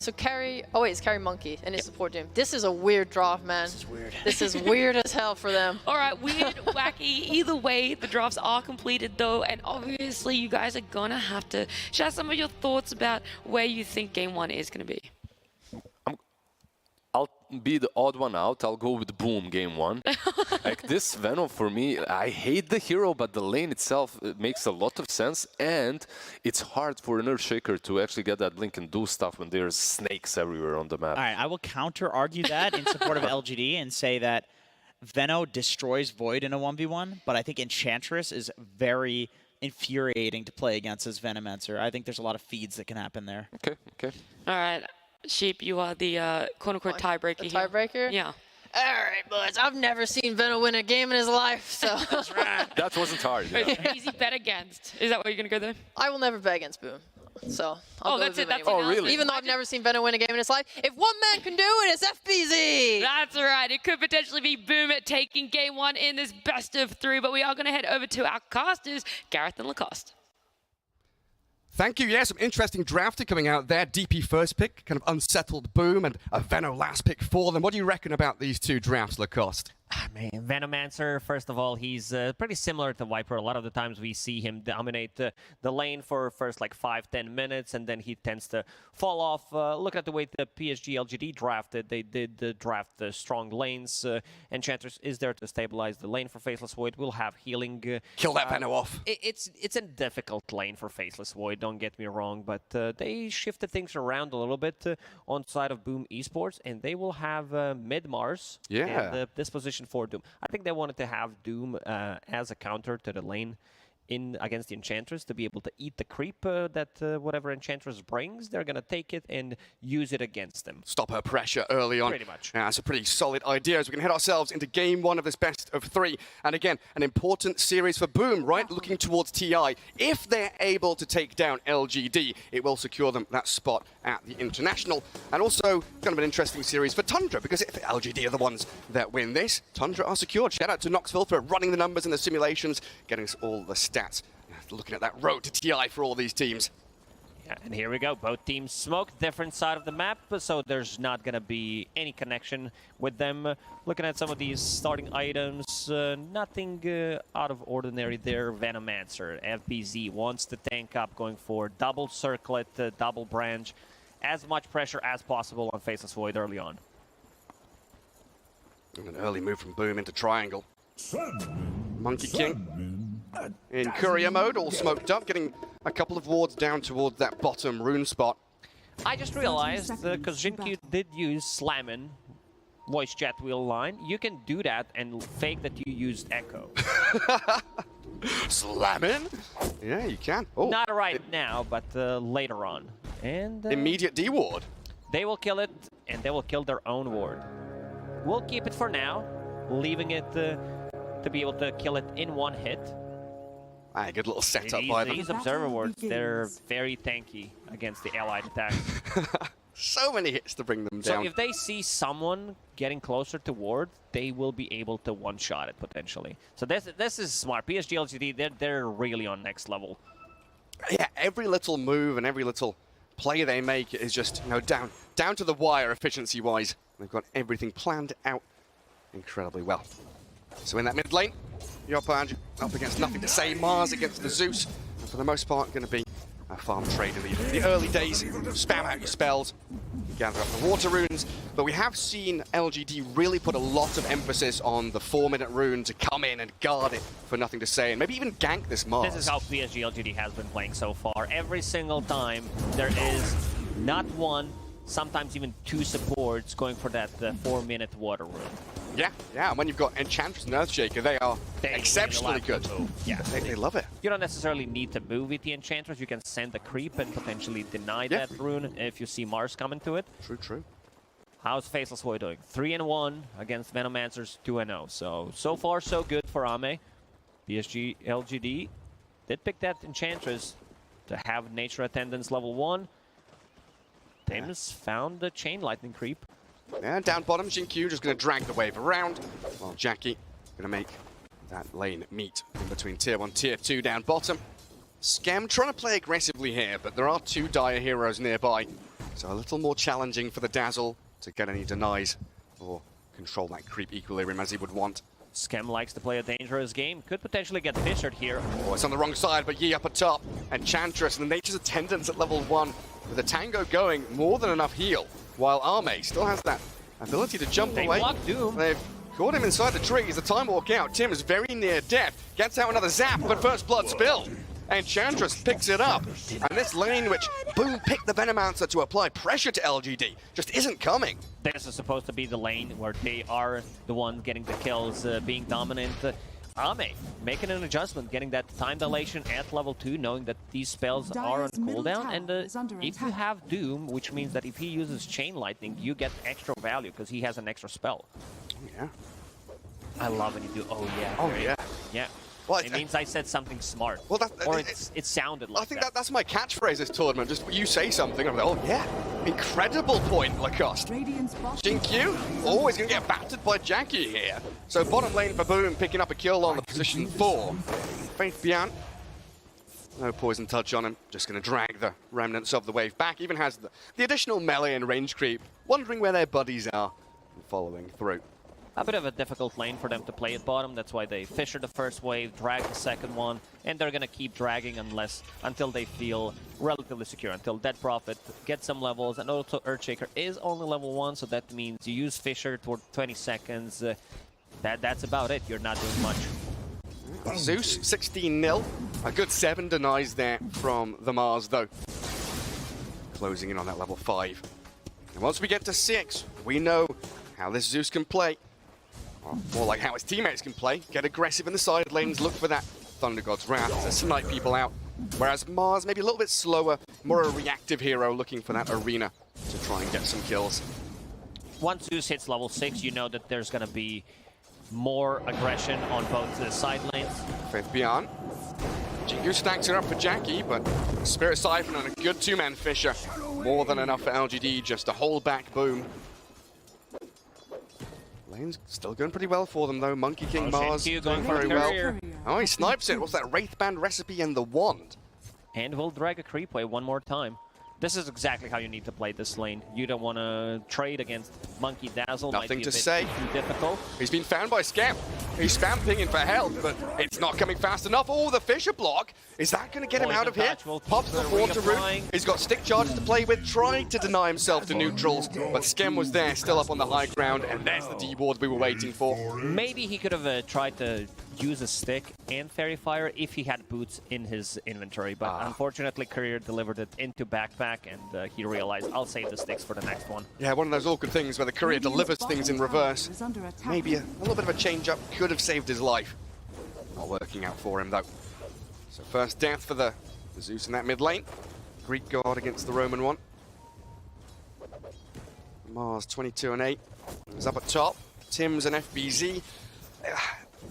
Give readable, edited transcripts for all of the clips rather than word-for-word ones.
So carry, oh wait, it's carry monkey and his support Doom. This is a weird draft, man. This is weird. This is weird as hell for them. All right, weird, wacky. Either way, the drafts are completed though, and obviously you guys are gonna have to share some of your thoughts about where you think game one is gonna be. I'll be the odd one out. I'll go with Boom game one. Like this Venom for me, I hate the hero, but the lane itself it makes a lot of sense, and it's hard for an Earthshaker to actually get that blink and do stuff when there's snakes everywhere on the map. All right, I will counter-argue that in support of LGD and say that Veno destroys Void in a 1v1, but I think Enchantress is very infuriating to play against as Venomancer. I think there's a lot of feeds that can happen there. Okay, okay. All right, Sheep, you are the quote-unquote tiebreaker here. Tiebreaker? Yeah. All right, boys. I've never seen Venom win a game in his life, so. That's right. That wasn't hard. Yeah. Easy bet against. Is that what you're going to go there? I will never bet against Boom. So I'll go that's with it. That's anyway. Oh, really? Even though I've never seen Venom win a game in his life, if one man can do it, it's FBZ. That's right. It could potentially be Boom at taking game one in this best of three, but we are going to head over to our casters, Gareth and Lacoste. Thank you. Yeah, some interesting drafting coming out there. DP first pick, kind of unsettled Boom, and a Veno last pick for them. What do you reckon about these two drafts, Lacoste? Man, Venomancer, first of all, he's pretty similar to Viper. A lot of the times we see him dominate the lane for first like 5-10 minutes, and then he tends to fall off. Look at the way the PSG.LGD drafted. They did draft the strong lanes. Enchantress is there to stabilize the lane for Faceless Void. We'll have healing. Kill that Veno off. It's a difficult lane for Faceless Void, don't get me wrong, but they shifted things around a little bit on side of Boom Esports, and they will have mid-Mars. Yeah. And this position for Doom. I think they wanted to have Doom as a counter to the lane in against the Enchantress to be able to eat the creep that whatever Enchantress brings. They're going to take it and use it against them. Stop her pressure early on. Pretty much. Yeah, that's a pretty solid idea as we can head ourselves into game one of this best of three. And again, an important series for Boom, right? Looking towards TI. If they're able to take down LGD, it will secure them that spot at the International. And also, kind of an interesting series for Tundra, because if LGD are the ones that win this, Tundra are secured. Shout out to Knoxville for running the numbers and the simulations, getting us all the stats. Looking at that road to TI for all these teams. Yeah, and here we go. Both teams smoke, different side of the map, so there's not going to be any connection with them. Looking at some of these starting items, nothing out of ordinary there. Venomancer, FBZ wants to tank up, going for double circlet, double branch, as much pressure as possible on Faceless Void early on. And an early move from Boom into triangle. Monkey King in courier mode, all smoked up, getting a couple of wards down towards that bottom rune spot. I just realized, because Jinkyu did use Slammin voice chat wheel line, you can do that and fake that you used Echo. Slamming? Yeah, you can. Oh, Not right now, but later on. And immediate D ward. they will kill it, and they will kill their own ward. We'll keep it for now, leaving it to be able to kill it in one hit. Ah, good little setup by them. These observer wards, they're very tanky against the allied attacks. So many hits to bring them So down. if they see someone getting closer to ward, they will be able to one-shot it potentially. So this is smart. PSG.LGD, they're really on next level. Yeah, every little move and every little play they make is just, you know, down to the wire efficiency-wise. They've got everything planned out incredibly well. So in that mid lane, Yopaj up against nothing to say. Mars against the Zeus. And for the most part, going to be a farm trade in the early days. Spam out your spells, gather up the water runes. But we have seen LGD really put a lot of emphasis on the 4-minute rune to come in and guard it for nothing to say, and maybe even gank this Mars. This is how PSG.LGD has been playing so far. Every single time there is not one, sometimes even two supports going for that 4-minute water rune. Yeah, and when you've got Enchantress and Earthshaker, they are They exceptionally really love good. to move. Yeah, They love it. you don't necessarily need to move with the Enchantress. You can send a creep and potentially deny that rune if you see Mars coming to it. True. How's Faceless Void doing? 3-1 against Venomancer's 2-0. So far so good for Ame. PSG.LGD did pick that Enchantress to have Nature Attendance level 1. Tims found the Chain Lightning creep. Yeah, down bottom, Jinkyu just going to drag the wave around, while Jackie going to make that lane meet in between Tier 1, Tier 2 down bottom. Scam trying to play aggressively here, but there are two dire heroes nearby. So a little more challenging for the Dazzle to get any denies or control that creep equilibrium as he would want. Schem likes to play a dangerous game. Could potentially get fissured here. Oh, it's on the wrong side, but Yi up at top. And Enchantress and the Nature's Attendants at level 1 with the Tango going, more than enough heal. While Arme still has that ability to jump They away. block Doom. They've caught him inside the trees. The time walk out. Tim is very near death. Gets out another zap, but first blood spilled. Enchantress picks it up. And this lane, which Boom picked the Venomancer to apply pressure to LGD, just isn't coming. This is supposed to be the lane where they are the ones getting the kills, being dominant. Ame making an adjustment, getting that time dilation at level 2, knowing that these spells are on cooldown. And if you have Doom, which means that if he uses Chain Lightning, you get extra value because he has an extra spell. Oh, yeah. I love when you do, oh yeah. Oh, great. yeah. Yeah. Well, it means I said something smart. Well, or it sounded like I think that's my catchphrase this tournament. Just you say something, I'm like, oh yeah, incredible point, Lacoste. Jinkyu always going to get battered by Jackie here. So bottom lane for Boom, picking up a kill on the position 4. Faith Beyond. No poison touch on him. Just going to drag the remnants of the wave back. Even has the additional melee and range creep. Wondering where their buddies are and following through. A bit of a difficult lane for them to play at bottom. That's why they fisher the first wave, drag the second one, and they're going to keep dragging until they feel relatively secure, until Dead Prophet gets some levels. And also Earthshaker is only level 1, so that means you use Fisher toward 20 seconds. That's about it. You're not doing much. Zeus, 16-0. A good 7 denies there from the Mars, though. Closing in on that level 5. And once we get to 6, we know how this Zeus can play. Or more like how his teammates can play. Get aggressive in the side lanes, look for that Thunder God's Wrath to snipe people out. Whereas Mars, maybe a little bit slower, more a reactive hero looking for that arena to try and get some kills. Once Zeus hits level 6, you know that there's going to be more aggression on both the side lanes. Faith Beyond. Jingu stacks it up for Jackie, but Spirit Siphon and a good 2-man Fisher. More than enough for LGD just to hold back Boom. Lane's still going pretty well for them, though. Monkey King Mars going very well. well. Oh, he snipes it. What's that? Wraithband recipe and the wand. And we'll drag a creep wave one more time. This is exactly how you need to play this lane. You don't want to trade against Monkey Dazzle. Nothing might be to a bit say. Too difficult. He's been found by Scam. He's spam pinging for help, but it's not coming fast enough. Oh, the Fisher block. Is that going to get him out of here? Pops the water root. He's got stick charges to play with. Tried to deny himself to neutrals, but Scam was there, still up on the high ground, and there's the D-ward we were waiting for. Maybe he could have tried to use a stick and Fairy Fire if he had boots in his inventory, but unfortunately Courier delivered it into backpack, and he realized, I'll save the sticks for the next one. Yeah, one of those awkward things where the Courier delivers things in reverse. Maybe a little bit of a change-up could have saved his life. Not working out for him, though. So first death for the Zeus in that mid lane. Greek God against the Roman one. Mars 22 and 8 is up at top. Tim's and FBZ.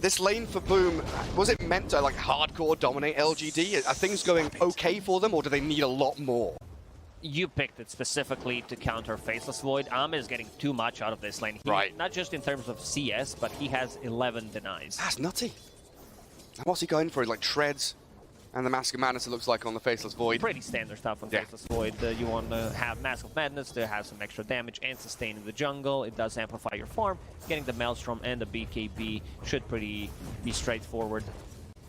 This lane for Boom, was it meant to like hardcore dominate LGD? Are things going okay for them, or do they need a lot more? You picked it specifically to counter Faceless Void. Ame is getting too much out of this lane. Right. Not just in terms of CS, but he has 11 denies. That's nutty. And what's he going for? Like treads and the Mask of Madness, it looks like, on the Faceless Void. Pretty standard stuff on Faceless Void. You want to have Mask of Madness to have some extra damage and sustain in the jungle. It does amplify your farm. Getting the Maelstrom and the BKB should be straightforward.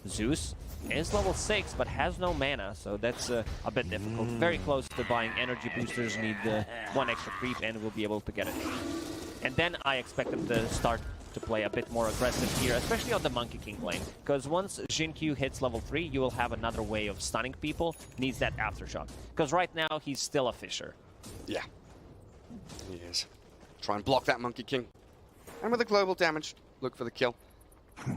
Zeus is level 6, but has no mana, so that's a bit difficult. Very close to buying energy boosters. Need one extra creep, and we'll be able to get it. And then I expect them to start to play a bit more aggressive here, especially on the Monkey King lane. Because once Jinkyu hits level 3, you will have another way of stunning people. Needs that aftershock. Because right now, he's still a Fisher. Yeah. He is. Try and block that Monkey King. And with the global damage, look for the kill.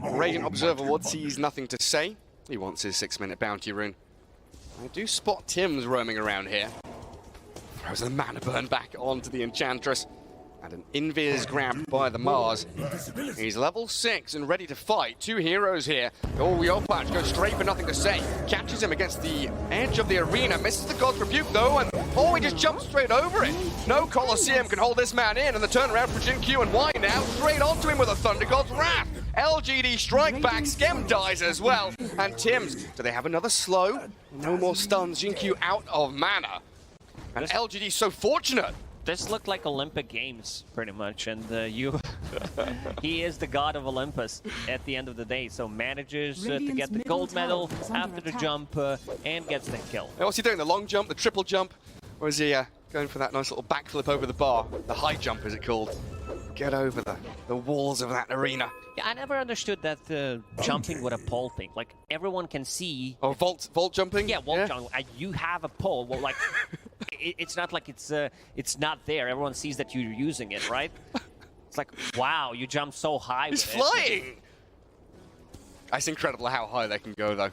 Radiant Observer Ward sees nothing to say. He wants his 6-minute bounty rune. I do spot Tim's roaming around here. Throws the mana burn back onto the Enchantress. And an invis grabbed by the Mars. He's level 6 and ready to fight. 2 heroes here. Oh, Yopatch goes straight for nothing to say. Catches him against the edge of the arena. Misses the God's Rebuke though, and oh, he just jumps straight over it. No Colosseum can hold this man in, and the turnaround for Jinkyu, and why now? Straight onto him with a Thunder God's Wrath. LGD strike back, Schem dies as well. And Tim's, do they have another slow? No more stuns, Jinkyu out of mana. And LGD's so fortunate. This looked like Olympic Games, pretty much, and he is the god of Olympus at the end of the day, so manages to get the gold medal after the jump and gets the kill. What's he doing, the long jump, the triple jump? Or is he going for that nice little backflip over the bar? The high jump, is it called? Get over the walls of that arena. Yeah, I never understood that jumping with a pole thing. Like, everyone can see... Oh, vault jumping? Yeah, vault jumping. You have a pole. Well, like, it's not like it's not there. Everyone sees that you're using it, right? It's like, wow, you jumped so high with He's flying! It's incredible how high they can go, though.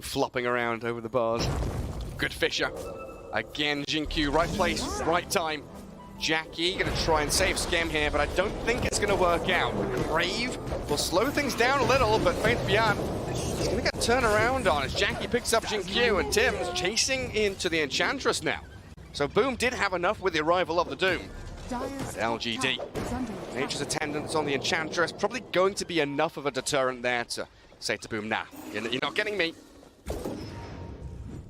Flopping around over the bars. Good Fisher. Again, Jinkyu, right place, right time. Jackie gonna try and save Skem here, but I don't think it's gonna work out. Grave will slow things down a little, but Faith Beyond is gonna get turned around on as Jackie picks up Jinkyu and Tim's chasing into the Enchantress now. So Boom did have enough with the arrival of the Doom. But LGD, Nature's attendance on the Enchantress, probably going to be enough of a deterrent there to say to Boom, nah, you're not getting me.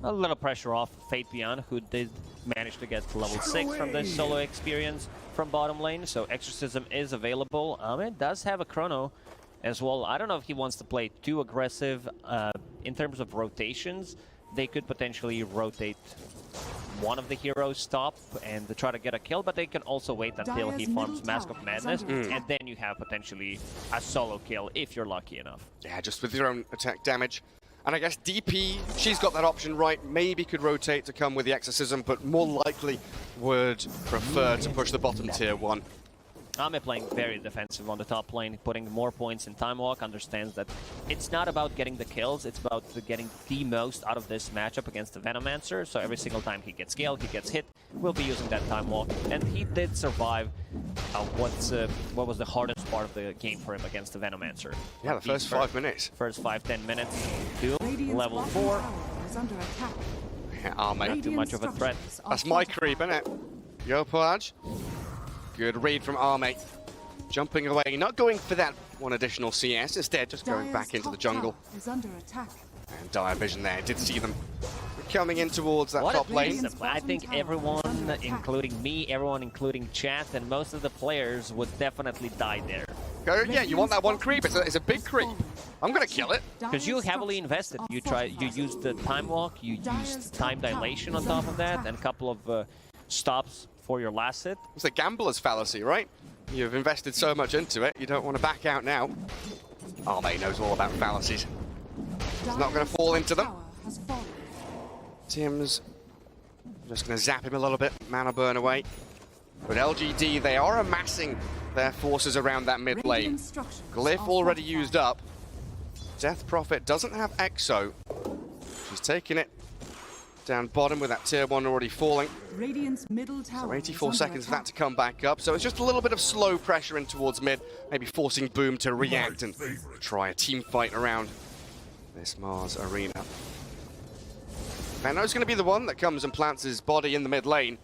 A little pressure off Fate Beyond, who did manage to get to level 6 from the solo experience from bottom lane, so Exorcism is available. Ahmed does have a chrono as well. I don't know if he wants to play too aggressive in terms of rotations. They could potentially rotate one of the heroes top and try to get a kill, but they can also wait until he farms Mask of Madness, and then you have potentially a solo kill if you're lucky enough. Yeah, just with your own attack damage. And I guess DP, she's got that option right, maybe could rotate to come with the Exorcism, but more likely would prefer to push the bottom tier 1. Ame playing very defensive on the top lane, putting more points in Time Walk, understands that it's not about getting the kills, it's about getting the most out of this matchup against the Venomancer. So every single time he gets scaled, he gets hit, we'll be using that Time Walk. And he did survive what was the hardest part of the game for him against the Venomancer. Yeah, the first 5 minutes. First 5-10 minutes. Doom, level 4. Yeah, Arme. Not too much of a threat. That's my creep, isn't it? Yopaj. Good read from Arme. Jumping away, not going for that one additional CS, instead just going back into the jungle. And Dire Vision there, did see them coming in towards that top lane. I think everyone, including me, everyone including chat, and most of the players would definitely die there. Yeah, you want that one creep, it's a big creep. I'm gonna kill it. Because you heavily invested. You used the Time Walk, you used Time Dilation on top of that, and a couple of stops for your last hit. It's the gambler's fallacy, right? You've invested so much into it, you don't want to back out now. Arme knows all about fallacies. He's not going to fall into them. Tim's just going to zap him a little bit, mana burn away. But LGD, they are amassing their forces around that mid lane. Glyph already used up. Death Prophet doesn't have Exo. She's taking it down bottom with that tier 1 already falling. So 84 seconds for that to come back up. So it's just a little bit of slow pressure in towards mid, maybe forcing Boom to react and try a team fight around this Mars arena. Veno's going to be the one that comes and plants his body in the mid lane.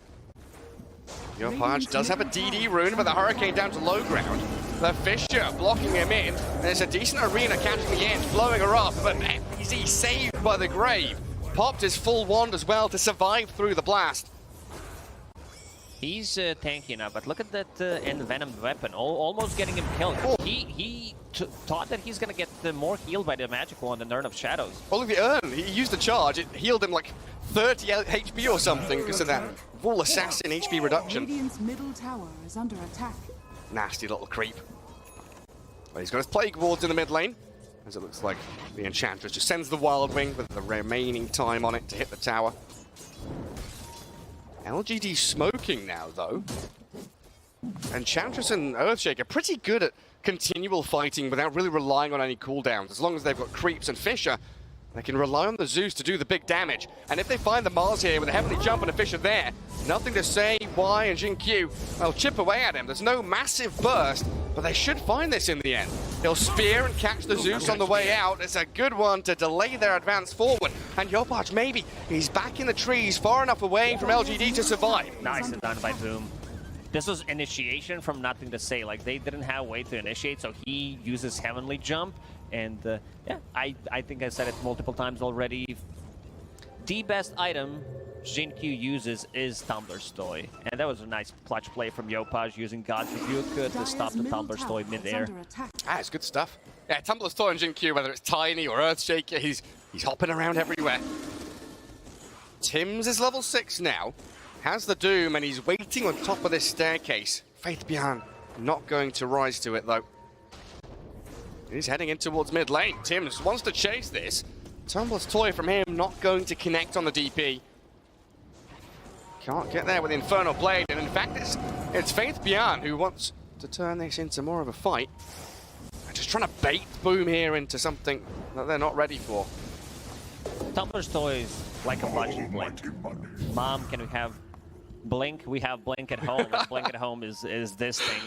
Yopaj does have a DD rune, but the Hurricane down to low ground. The Fisher blocking him in, and it's a decent arena catching the edge, blowing her up, but FPZ saved by the Grave. Popped his full wand as well to survive through the blast. He's tanky now, but look at that envenomed weapon, almost getting him killed. Oh. He thought that he's gonna get more healed by the magic wand than Urn of Shadows. Well, look at the Urn. He used the charge. It healed him like 30 HP or something because of that full assassin HP reduction. Middle tower is under attack. Nasty little creep. Well, he's got his Plague Wards in the mid lane, as it looks like the Enchantress just sends the Wild Wing with the remaining time on it to hit the tower. LGD smoking now, though. Enchantress and Earthshaker pretty good at continual fighting without really relying on any cooldowns. As long as they've got creeps and Fisher, they can rely on the Zeus to do the big damage. And if they find the Mars here with a Heavenly Jump and a Fisher there, nothing to say why and Jinkyu will chip away at him. There's no massive burst, but they should find this in the end. He'll spear and catch the Zeus on the way out. It's a good one to delay their advance forward. And Yopaj, maybe he's back in the trees far enough away from LGD to survive. Nice and done by Boom. This was initiation from nothing to say. Like, they didn't have a way to initiate, so he uses Heavenly Jump. And yeah, I think I said it multiple times already. The best item Jin-Q uses is Tumbler's Toy. And that was a nice clutch play from Yopaj using God's Rebuke to stop the Tumbler's Toy midair. Ah, it's good stuff. Yeah, Tumbler's Toy and Jin-Q, whether it's Tiny or Earthshaker, he's hopping around everywhere. Tim's is level 6 now. Has the Doom, and he's waiting on top of this staircase. Faith Bian not going to rise to it, though. He's heading in towards mid lane. Tim's wants to chase this. Tumbler's Toy from him, not going to connect on the DP. Can't get there with the Infernal Blade, and in fact, it's Faith Bian who wants to turn this into more of a fight. They're just trying to bait Boom here into something that they're not ready for. Tumbler's Toy is like a bludgeon blink. Mom, can we have Blink? We have Blink at home, and Blink at home is this thing.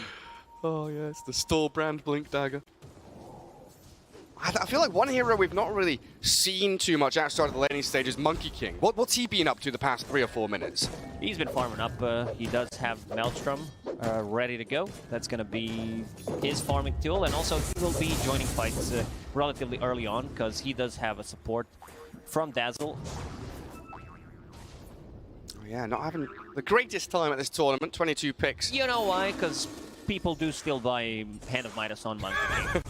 Oh yes, the store brand Blink Dagger. I feel like one hero we've not really seen too much outside of the laning stage is Monkey King. What's he been up to the past 3 or 4 minutes? He's been farming up. He does have Maelstrom ready to go. That's going to be his farming tool. And also he will be joining fights relatively early on because he does have a support from Dazzle. Oh, yeah, not having the greatest time at this tournament. 22 picks. You know why? Because people do still buy Hand of Midas on Monkey King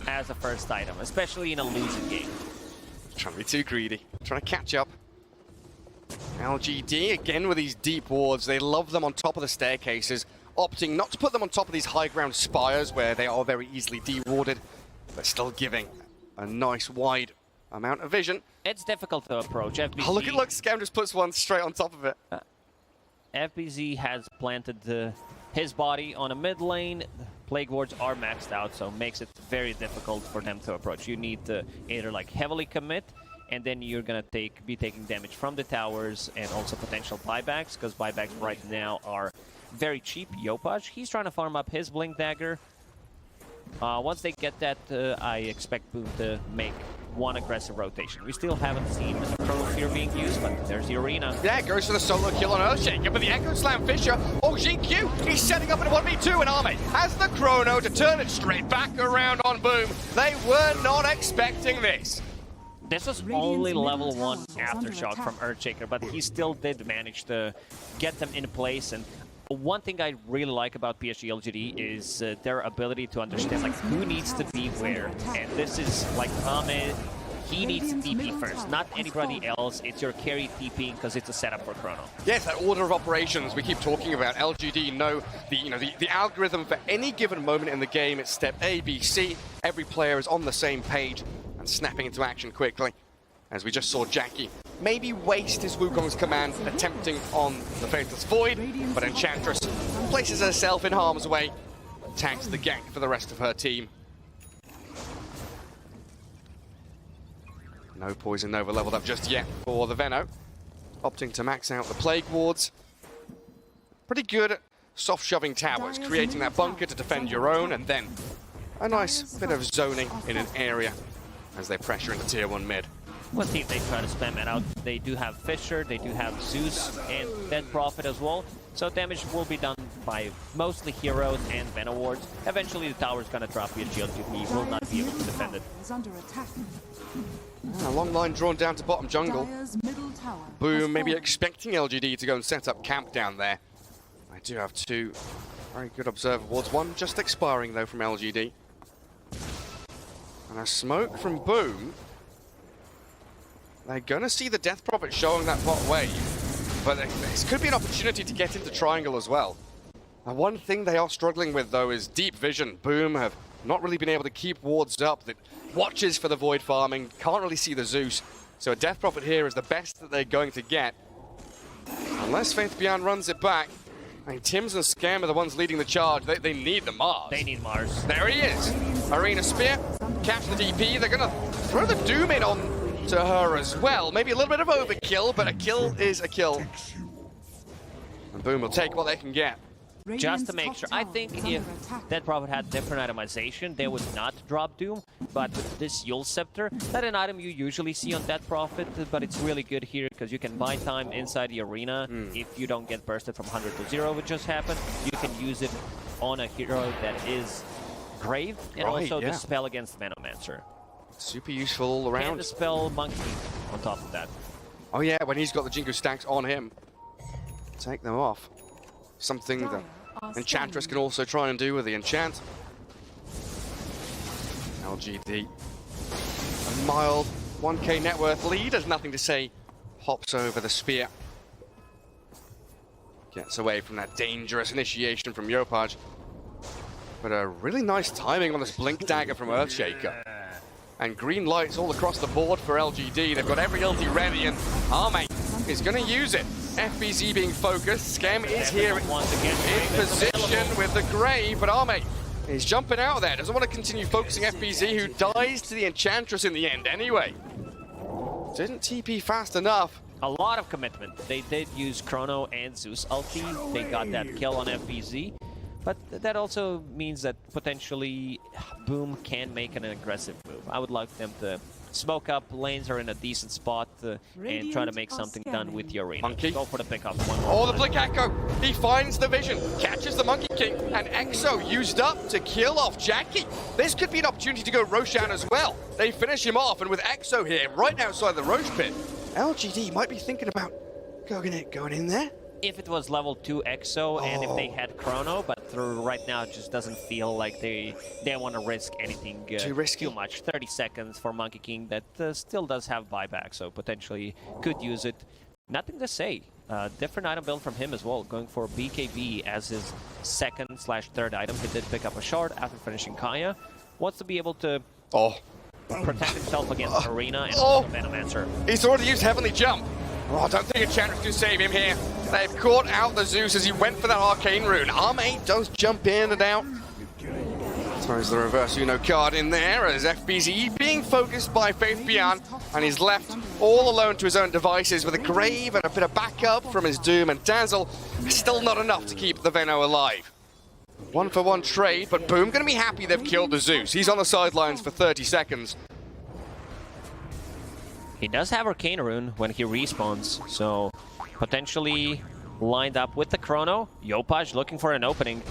as a first item, especially in a losing game. Trying to be too greedy. Trying to catch up. LGD again with these deep wards. They love them on top of the staircases, opting not to put them on top of these high ground spires where they are very easily de-warded, but still giving a nice wide amount of vision. It's difficult to approach. FBZ, Oh, look, Scam just puts one straight on top of it. FBZ has planted his body on a mid lane. Plague wards are maxed out, so makes it very difficult for them to approach. You need to either like heavily commit, and then you're gonna be taking damage from the towers and also potential buybacks, because buybacks right now are very cheap. Yopaj, he's trying to farm up his Blink Dagger. Once they get that, I expect Boom to make one aggressive rotation. We still haven't seen the Chrono Sphere being used, but there's the arena. Yeah, goes for the solo kill on Earthshaker, but the Echo Slam Fisher. Oh, Jin-Q, he's setting up in a 1v2, and Arme has the Chrono to turn it straight back around on Boom. They were not expecting this. This was only level 1 Aftershock from Earthshaker, but he still did manage to get them in place. And one thing I really like about PSG.LGD is their ability to understand like who needs to be where. And this is like Ame, he needs to TP first, not anybody else. It's your carry TPing because it's a setup for Chrono. Yes, that order of operations we keep talking about. LGD know the algorithm for any given moment in the game. It's step A, B, C. Every player is on the same page and snapping into action quickly. As we just saw Jackie maybe waste his Wukong's command attempting on the Faithless Void, but Enchantress places herself in harm's way, tags the gank for the rest of her team. No Poison Nova leveled up just yet for the Veno, opting to max out the Plague Wards. Pretty good at soft shoving towers, creating that bunker to defend your own, and then a nice bit of zoning in an area as they pressure into tier 1 mid. Let's see if they try to spam it out. They do have Fisher, they do have Zeus and Dead Prophet as well. So damage will be done by mostly heroes and Veno wards. Eventually the tower's gonna drop PSG.LGD, will not be able to defend it. A long line drawn down to bottom jungle. Boom, maybe expecting LGD to go and set up camp down there. I do have 2 very good observer wards. One just expiring though from LGD. And a smoke from Boom. They're going to see the Death Prophet showing that bot wave, but this could be an opportunity to get into triangle as well. Now, one thing they are struggling with, though, is deep vision. Boom have not really been able to keep wards up. The watches for the Void farming, can't really see the Zeus. So a Death Prophet here is the best that they're going to get. Unless Faith Bian runs it back. I mean, Tims and Scam are the ones leading the charge. They need the Mars. They need Mars. There he is. Arena Spear, catch the DP. They're going to throw the Doom in on to her as well. Maybe a little bit of overkill, but a kill is a kill. And Boom will take what they can get. Just to make sure, I think if Dead Prophet had different itemization, they would not drop Doom. But with this Yule Scepter, that's an item you usually see on Dead Prophet, but it's really good here because you can buy time inside the arena. If you don't get bursted from 100 to 0, which just happened, you can use it on a hero that is Grave, and also the spell against Venomancer. Super useful all around. And the spell Monkey on top of that. Oh yeah, when he's got the Jingu stacks on him. Take them off. Something that Enchantress can also try and do with the enchant. LGD. A mild 1k net worth lead, has nothing to say. Hops over the spear. Gets away from that dangerous initiation from Yopaj. But a really nice timing on this Blink Dagger from Earthshaker. And green lights all across the board for LGD. They've got every ulti ready, and Arme is going to use it. FBZ being focused. Scam is here in position with the Grave, but Arme is jumping out there. Doesn't want to continue focusing FBZ, who dies to the Enchantress in the end anyway. Didn't TP fast enough. A lot of commitment. They did use Chrono and Zeus ulti. They got that kill on FBZ. But that also means that potentially Boom can make an aggressive move. I would like them to smoke up, lanes are in a decent spot, and try to make something done with the arena. Monkey. Go for the pickup. Oh, the Blink Echo! He finds the vision, catches the Monkey King, and Exo used up to kill off Jackie. This could be an opportunity to go Roshan as well. They finish him off, and with Exo here, right outside the Roche pit, LGD might be thinking about going in there. If it was level 2 EXO and if they had Chrono, but right now it just doesn't feel like they want to risk anything too risky. Too much. 30 seconds for Monkey King that still does have buyback, so potentially could use it. Nothing to say. Different item build from him as well, going for BKB as his second/third item. He did pick up a shard after finishing Kaya. Wants to be able to protect himself against Arena and also Venomancer. He's already used Heavenly Jump. Oh, I don't think Enchantress can save him here. They've caught out the Zeus as he went for that Arcane Rune. Arme does jump in and out. Throws the reverse Uno card in there as FBZ being focused by Faith Beyond, and he's left all alone to his own devices with a Grave and a bit of backup from his Doom and Dazzle. Still not enough to keep the Veno alive. 1-for-1 trade, but Boom gonna be happy they've killed the Zeus. He's on the sidelines for 30 seconds. He does have Arcane Rune when he respawns, so potentially lined up with the Chrono. Yopaj looking for an opening.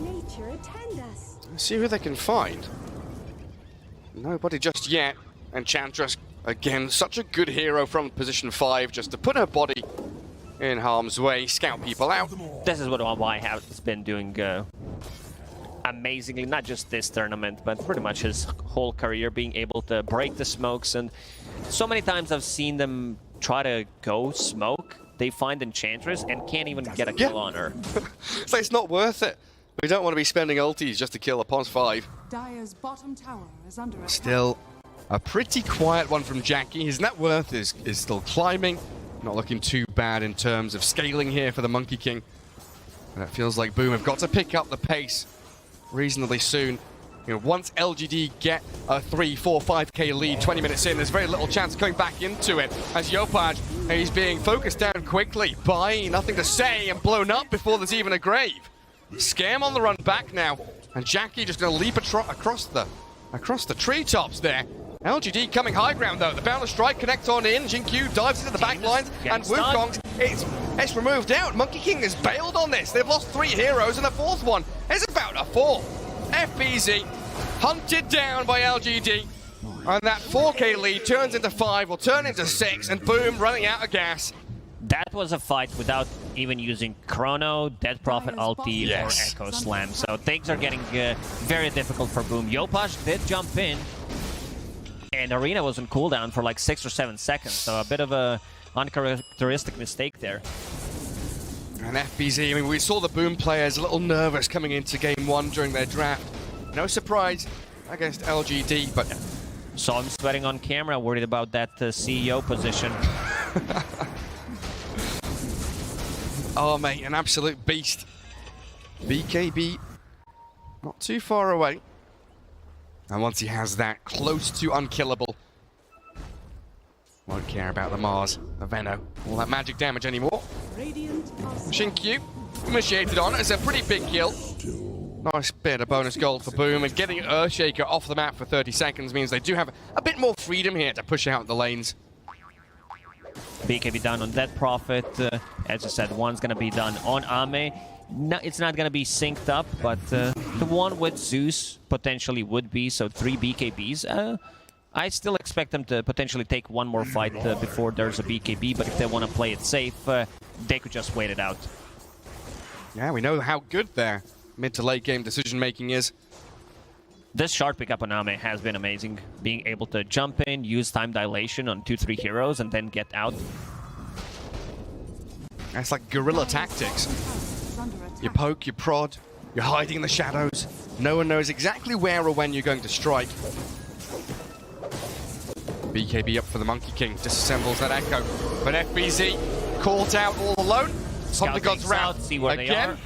Nature attend us. Let's see who they can find. Nobody just yet. Enchantress, again, such a good hero from position 5, just to put her body in harm's way, scout people out. This is what Y has been doing amazingly, not just this tournament, but pretty much his whole career, being able to break the smokes. And so many times I've seen them try to go smoke, they find Enchantress and can't even get a kill on her. So it's not worth it. We don't want to be spending ultis just to kill a Pons 5. Dire's bottom tower is under attack. Still a pretty quiet one from Jackie. His net worth is still climbing. Not looking too bad in terms of scaling here for the Monkey King. And it feels like Boom have got to pick up the pace reasonably soon. You know, once LGD get a 3, 4, 5k lead 20 minutes in, there's very little chance of going back into it. As Yopaj, he's being focused down quickly by Nothing to Say and blown up before there's even a Grave. Scam on the run back now, and Jackie just going to leap across the treetops there. LGD coming high ground though. The Boundless Strike connects on in. Jinkyu dives into the back lines, and Wukong's it's removed out. Monkey King is bailed on this. They've lost 3 heroes, and the 4th one is about to fall. FBZ hunted down by LGD, and that 4k lead turns into 5, will turn into 6, and Boom running out of gas. That was a fight without even using Chrono, Dead Prophet ulti, or Echo Slam. So things are getting very difficult for Boom. Yopaj did jump in, and Arena was on cooldown for like 6 or 7 seconds. So a bit of a uncharacteristic mistake there. And FBZ, I mean, we saw the Boom players a little nervous coming into Game 1 during their draft. No surprise against LGD, but... Saw him sweating on camera, worried about that CEO position. Oh, mate, an absolute beast. BKB, not too far away. And once he has that, close to unkillable. Won't care about the Mars, the Veno, all that magic damage anymore. Shinkyu initiated on. It's a pretty big kill. Nice bit of bonus gold for Boom, and getting Earthshaker off the map for 30 seconds means they do have a bit more freedom here to push out the lanes. BKB done on Dead Prophet. As I said, one's going to be done on Ame. No, it's not going to be synced up, but the one with Zeus potentially would be, so 3 BKBs. I still expect them to potentially take one more fight before there's a BKB, but if they want to play it safe, they could just wait it out. Yeah, we know how good their mid to late game decision making is. This shard pickup on Ame has been amazing. Being able to jump in, use time dilation on 2-3 heroes, and then get out. That's like guerrilla tactics. You poke, you prod, you're hiding in the shadows. No one knows exactly where or when you're going to strike. BKB up for the Monkey King, disassembles that Echo. But FBZ caught out all alone. Something goes round. See where they are.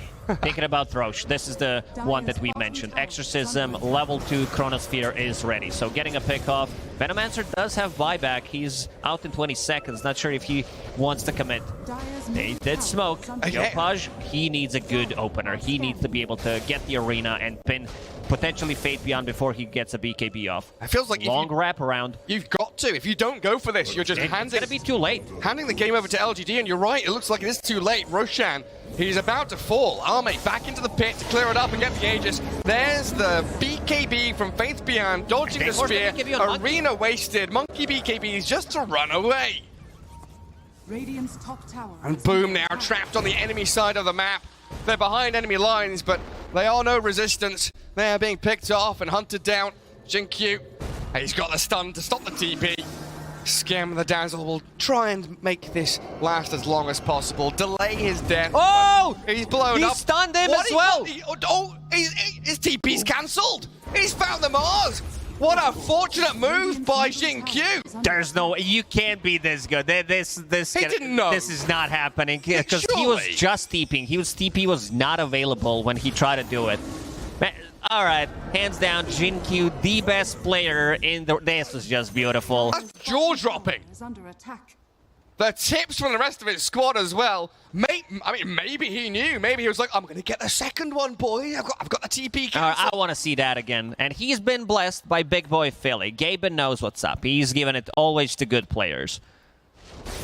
Thinking about Throsh, this is the one that we mentioned. Exorcism, level 2 Chronosphere is ready. So getting a pick off. Venomancer does have buyback. He's out in 20 seconds. Not sure if he wants to commit. They did smoke. Yopaj, he needs a good opener. He needs to be able to get the arena and pin potentially Fate Beyond before he gets a BKB off. It feels like long wrap around. You've got to. If you don't go for this, you're just It's gonna be too late. handing the game over to LGD, and you're right. It looks like it is too late. Roshan, he's about to fall. Arme back into the pit to clear it up and get the Aegis. There's the BKB from Faith Beyond, dodging the spear. Arena wasted. Monkey BKB is just to run away. Radiant's top tower. And boom, now trapped on the enemy side of the map. They're behind enemy lines, but they are no resistance. They are being picked off and hunted down. Jinkyu, he's got the stun to stop the TP. Scam the Dazzle will try and make this last as long as possible. Delay his death. Oh! He's blown up. He stunned him as well. His TP's cancelled. He's found the Mars. What a fortunate move by Jinkyu. There's no, you can't be this good. This didn't know. This is not happening because he was just TPing. TP was not available when he tried to do it. Man, all right, hands down, Jinkyu, the best player in the. This was just beautiful. That's jaw-dropping. Is under attack. The tips from the rest of his squad as well. Maybe he knew. Maybe he was like, I'm going to get the second one, boy. I've got the TP cancel. I want to see that again. And he's been blessed by Big Boy Philly. Gaben knows what's up. He's given it always to good players.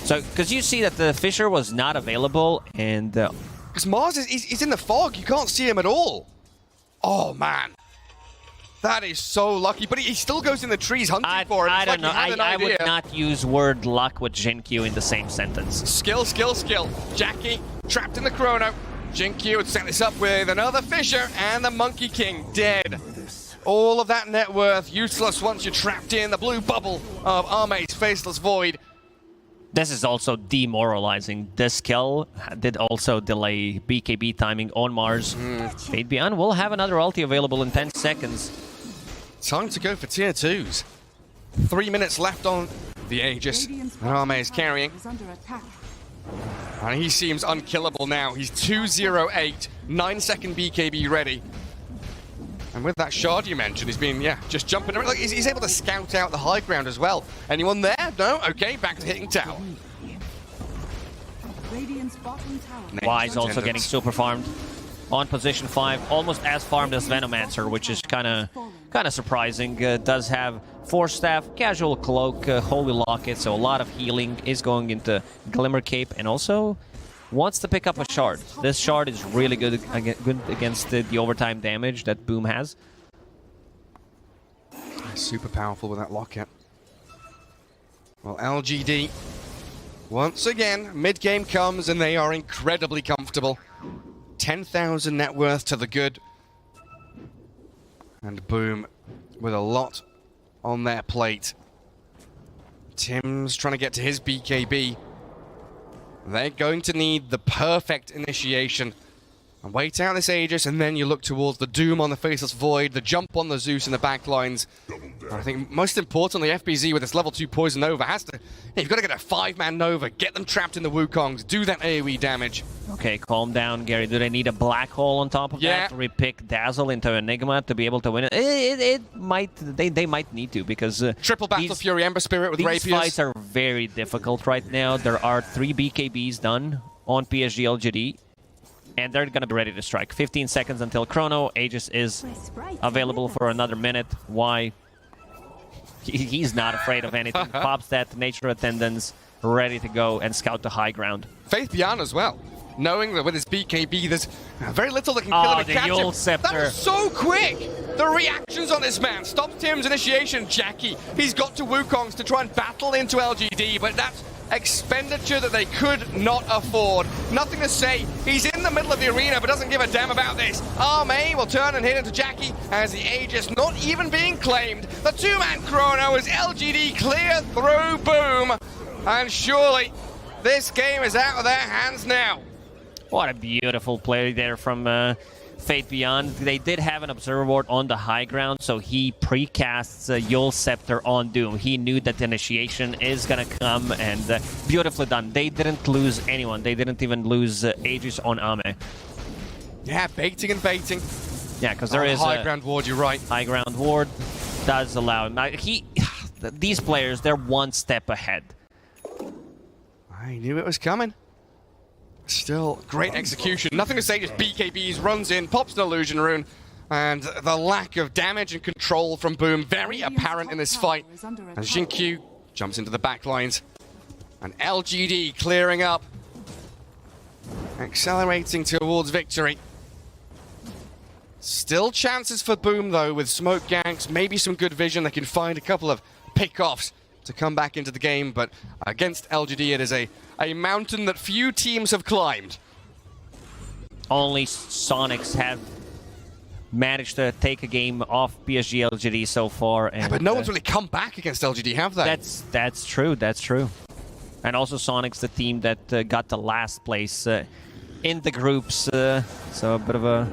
So, because you see that the Fisher was not available, and... Because Mars he's in the fog. You can't see him at all. Oh, man. That is so lucky, but he still goes in the trees hunting for it. I don't know. I would not use word luck with Jinkyu in the same sentence. Skill. Jackie trapped in the chrono. Jinkyu would set this up with another Fisher, and the Monkey King dead. All of that net worth useless once you're trapped in the blue bubble of Arme's Faceless Void. This is also demoralizing. This kill did also delay BKB timing on Mars. Fate Beyond will have another ulti available in 10 seconds. Time to go for tier 2s. 3 minutes left on the Aegis. Arme is carrying. Is under attack. And he seems unkillable now. He's 208, 9-second BKB ready. And with that shard you mentioned, he's been, just jumping around. Like, he's able to scout out the high ground as well. Anyone there? No? Okay, back to hitting tower. Radiant's bottom tower. Wise also getting super farmed on position 5, almost as farmed as Venomancer, which is kind of surprising. Does have Force Staff, Casual Cloak, Holy Locket, so a lot of healing is going into Glimmer Cape, and also wants to pick up a shard. This shard is really good against the overtime damage that Boom has. Super powerful with that Locket. Well, LGD, once again, mid-game comes and they are incredibly comfortable. 10,000 net worth to the good. And Boom with a lot on their plate. Tim's trying to get to his BKB. They're going to need the perfect initiation. And wait out this Aegis, and then you look towards the Doom on the Faceless Void, the jump on the Zeus in the backlines. I think most importantly, FBZ with this level 2 Poison Nova has to... You've got to get a 5-man Nova, get them trapped in the Wukongs, do that AoE damage. Okay, calm down, Gary. Do they need a black hole on top of that to repick Dazzle into Enigma to be able to win it? They might need to, because... Triple Battle Fury Ember Spirit with Rapiers. These fights are very difficult right now. There are 3 BKBs done on PSG.LGD. And they're going to be ready to strike. 15 seconds until Chrono. Aegis is available for another minute. Why? He's not afraid of anything. Pops that Nature Attendance, ready to go and scout the high ground. Faith Beyond as well. Knowing that with his BKB, there's very little that can kill him and catch him. Scepter. That was so quick! The reactions on this man stops Tim's initiation. Jackie, he's got to Wukong's to try and battle into LGD, but that's expenditure that they could not afford. Nothing to say. He's in the middle of the arena, but doesn't give a damn about this. Arme will turn and hit into Jackie as the Aegis not even being claimed. The two-man chrono is LGD clear through Boom. And surely this game is out of their hands now. What a beautiful play there from Fate Beyond. They did have an observer ward on the high ground, so he precasts Yul Scepter on Doom. He knew that the initiation is gonna come, and beautifully done. They didn't lose anyone. They didn't even lose Aegis on Ame. Yeah, baiting and baiting. Yeah, because there is high ground ward, you're right. High ground ward does allow him. These players, they're one step ahead. I knew it was coming. Still, great execution. Nothing to say, just BKBs, runs in, pops an illusion rune, and the lack of damage and control from Boom very apparent in this fight. And Xingqiu jumps into the back lines. And LGD clearing up. Accelerating towards victory. Still chances for Boom, though, with smoke ganks, maybe some good vision. They can find a couple of pick-offs to come back into the game, but against LGD, it is a mountain that few teams have climbed. Only Sonics have managed to take a game off PSG.LGD so far. And, yeah, but no one's really come back against LGD, have they? That's true, that's true. And also Sonics, the team that got the last place in the groups, so a bit of a...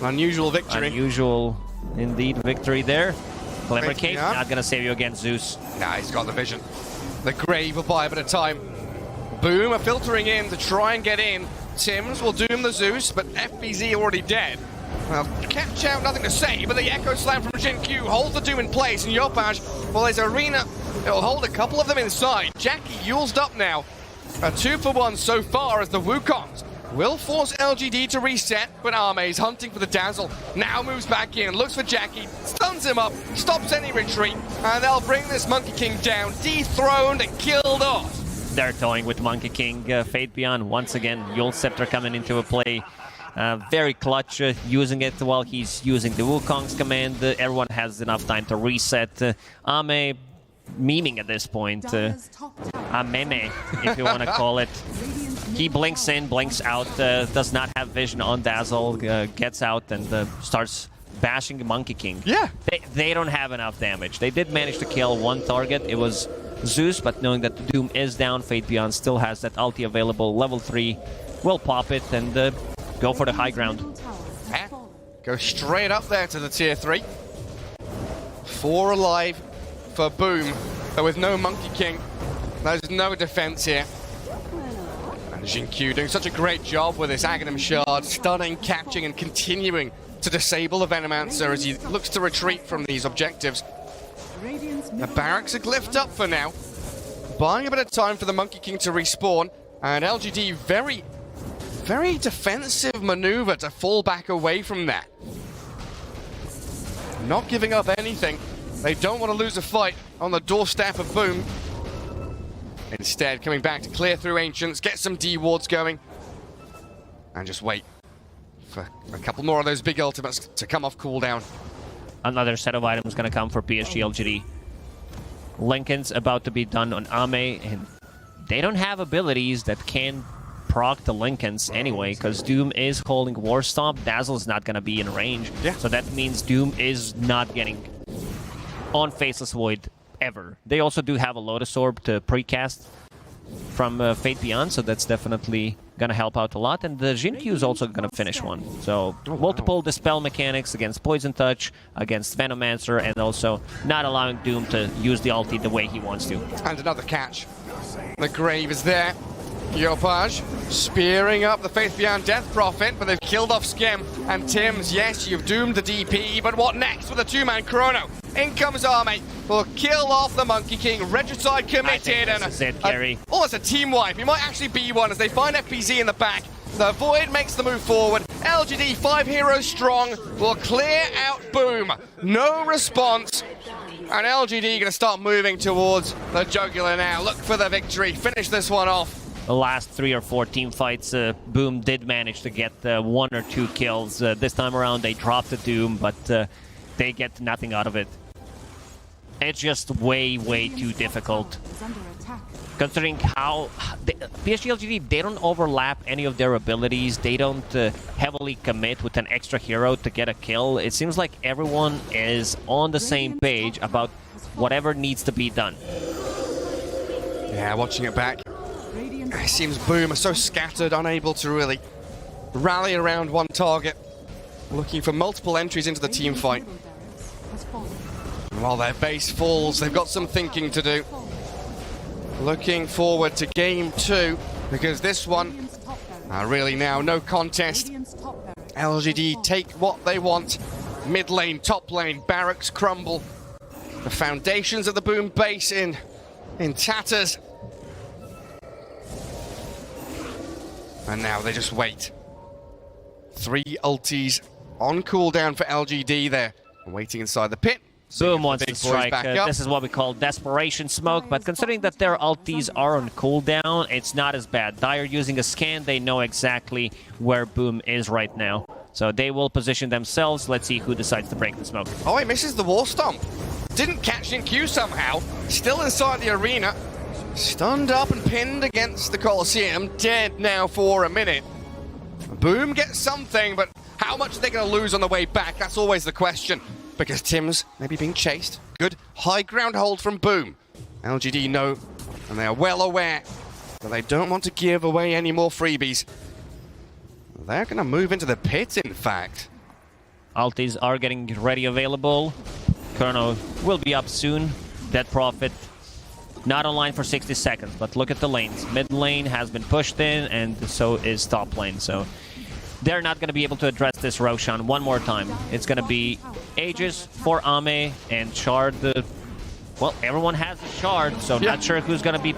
unusual victory. Unusual, indeed, victory there. Clever Cave, not gonna save you against Zeus. Nah, he's got the vision. The Grave will buy a bit of time. Boom are filtering in to try and get in. Tims will doom the Zeus, but FBZ already dead. Well, catch out, nothing to say, but the Echo Slam from Xingqiu holds the doom in place, and Yopaj, well, his arena, it'll hold a couple of them inside. Jackie Yulesed up now. A 2-for-1 so far as the Wukongs will force LGD to reset, but Arme's hunting for the Dazzle. Now moves back in, looks for Jackie, stuns him up, stops any retreat, and they'll bring this Monkey King down, dethroned and killed off. They're toying with Monkey King. Fate Beyond, once again, Yul Scepter coming into a play. Very clutch, using it while he's using the Wukong's command. Everyone has enough time to reset. Ame memeing at this point. A meme, if you want to call it. He blinks in, blinks out, does not have vision on Dazzle, gets out and starts bashing the Monkey King. Yeah. They don't have enough damage. They did manage to kill one target. It was Zeus, but knowing that the Doom is down, Fate Beyond still has that ulti available. Level 3 will pop it and go for the high ground. Yeah. Go straight up there to the tier 3. 4 alive for Boom, but with no Monkey King. There's no defense here. And Xingqiu doing such a great job with this Aghanim Shard, stunning, catching, and continuing to disable the Venomancer as he looks to retreat from these objectives. The barracks are glyphed up for now, buying a bit of time for the Monkey King to respawn, and LGD very, very defensive maneuver to fall back away from that. Not giving up anything. They don't want to lose a fight on the doorstep of Boom. Instead, coming back to clear through Ancients, get some D-wards going, and just wait for a couple more of those big ultimates to come off cooldown. Another set of items going to come for PSG.LGD. Lincoln's about to be done on Ame, and they don't have abilities that can proc the Lincolns anyway, because Doom is holding War Stomp. Dazzle's not going to be in range, so that means Doom is not getting on Faceless Void ever. They also do have a Lotus Orb to precast from Fate Beyond, so that's definitely going to help out a lot. And the Xingqiu is also going to finish one. So multiple Dispel mechanics against Poison Touch, against Venomancer, and also not allowing Doom to use the ulti the way he wants to. And another catch. The Grave is there. Yopaj spearing up the Faith Beyond Death Prophet, but they've killed off Skem. And Tims, yes, you've doomed the DP, but what next with a 2-man chrono? In comes Arme, will kill off the Monkey King. Regicide committed, and this is it, Gary. Almost a team wipe. It might actually be one as they find FPZ in the back. The Void makes the move forward. LGD, 5 heroes strong, will clear out Boom. No response. And LGD going to start moving towards the jugular now. Look for the victory. Finish this one off. the last 3 or 4 team fights, Boom did manage to get 1 or 2 kills. This time around, they dropped the Doom, but they get nothing out of it. It's just way, way too difficult. Is under attack. Considering how PSG.LGD, they don't overlap any of their abilities. They don't heavily commit with an extra hero to get a kill. It seems like everyone is on the same page about whatever needs to be done. Yeah, watching it back, Radiant's it seems Boom are so scattered, unable to really rally around one target. Looking for multiple entries into the team fight. middle barracks has fallen. And while their base falls, they've got some thinking to do. Looking forward to game 2, because this one, Radiant's top barracks. really now, no contest. Radiant's top barracks has LGD fallen. take what they want. Mid lane, top lane, barracks crumble. The foundations of the Boom base in tatters. And now they just wait. 3 ultis on cooldown for LGD there. Waiting inside the pit. Boom wants to Big boys strike. back up. This is what we call desperation smoke, but considering that their ultis are on cooldown, it's not as bad. Dire using a scan, they know exactly where Boom is right now. So they will position themselves. Let's see who decides to break the smoke. Oh, he misses the wall stomp. Didn't catch in queue somehow. Still inside the arena. Stunned up and pinned against the Colosseum. Dead now for a minute. Boom gets something, but how much are they going to lose on the way back? That's always the question. Because Tim's maybe being chased. Good high ground hold from Boom. LGD know, and they are well aware that they don't want to give away any more freebies. They're going to move into the pit, in fact. Ultis are getting ready available. Chrono will be up soon. Dead Prophet not online for 60 seconds, but look at the lanes. Mid lane has been pushed in, and so is top lane. So they're not going to be able to address this Roshan one more time. It's going to be Aegis for Ame and Shard. Well, everyone has a Shard, so not sure who's going to be...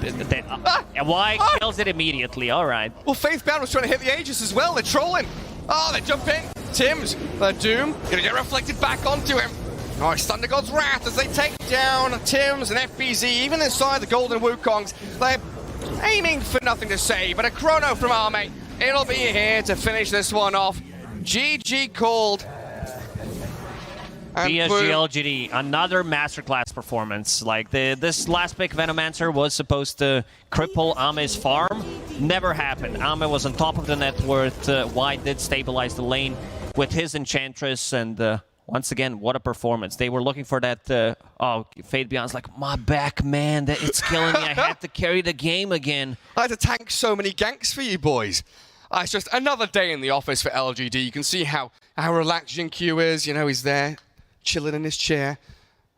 Why kills it immediately? All right. Well, Faithbound was trying to hit the Aegis as well. They're trolling. Oh, they jump in. Tim's, the Doom, going to get reflected back onto him. Nice Thunder God's Wrath as they take down Tim's and FBZ, even inside the Golden Wukongs. They're aiming for nothing to say, but a chrono from Arme. It'll be here to finish this one off. GG called. PSG.LGD, another masterclass performance. Like this last pick, Venomancer was supposed to cripple Ame's farm. Never happened. Ame was on top of the net worth. White did stabilize the lane with his Enchantress, and once again, what a performance. They were looking for that. Oh, Fade Beyond's like, my back, man, it's killing me. I had to carry the game again. I had to tank so many ganks for you boys. It's just another day in the office for LGD. You can see how relaxed Jinq is. You know, he's there, chilling in his chair.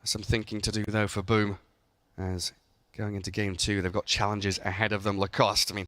Some thinking to do, though, for Boom. As going into game 2, they've got challenges ahead of them. Lacoste, I mean,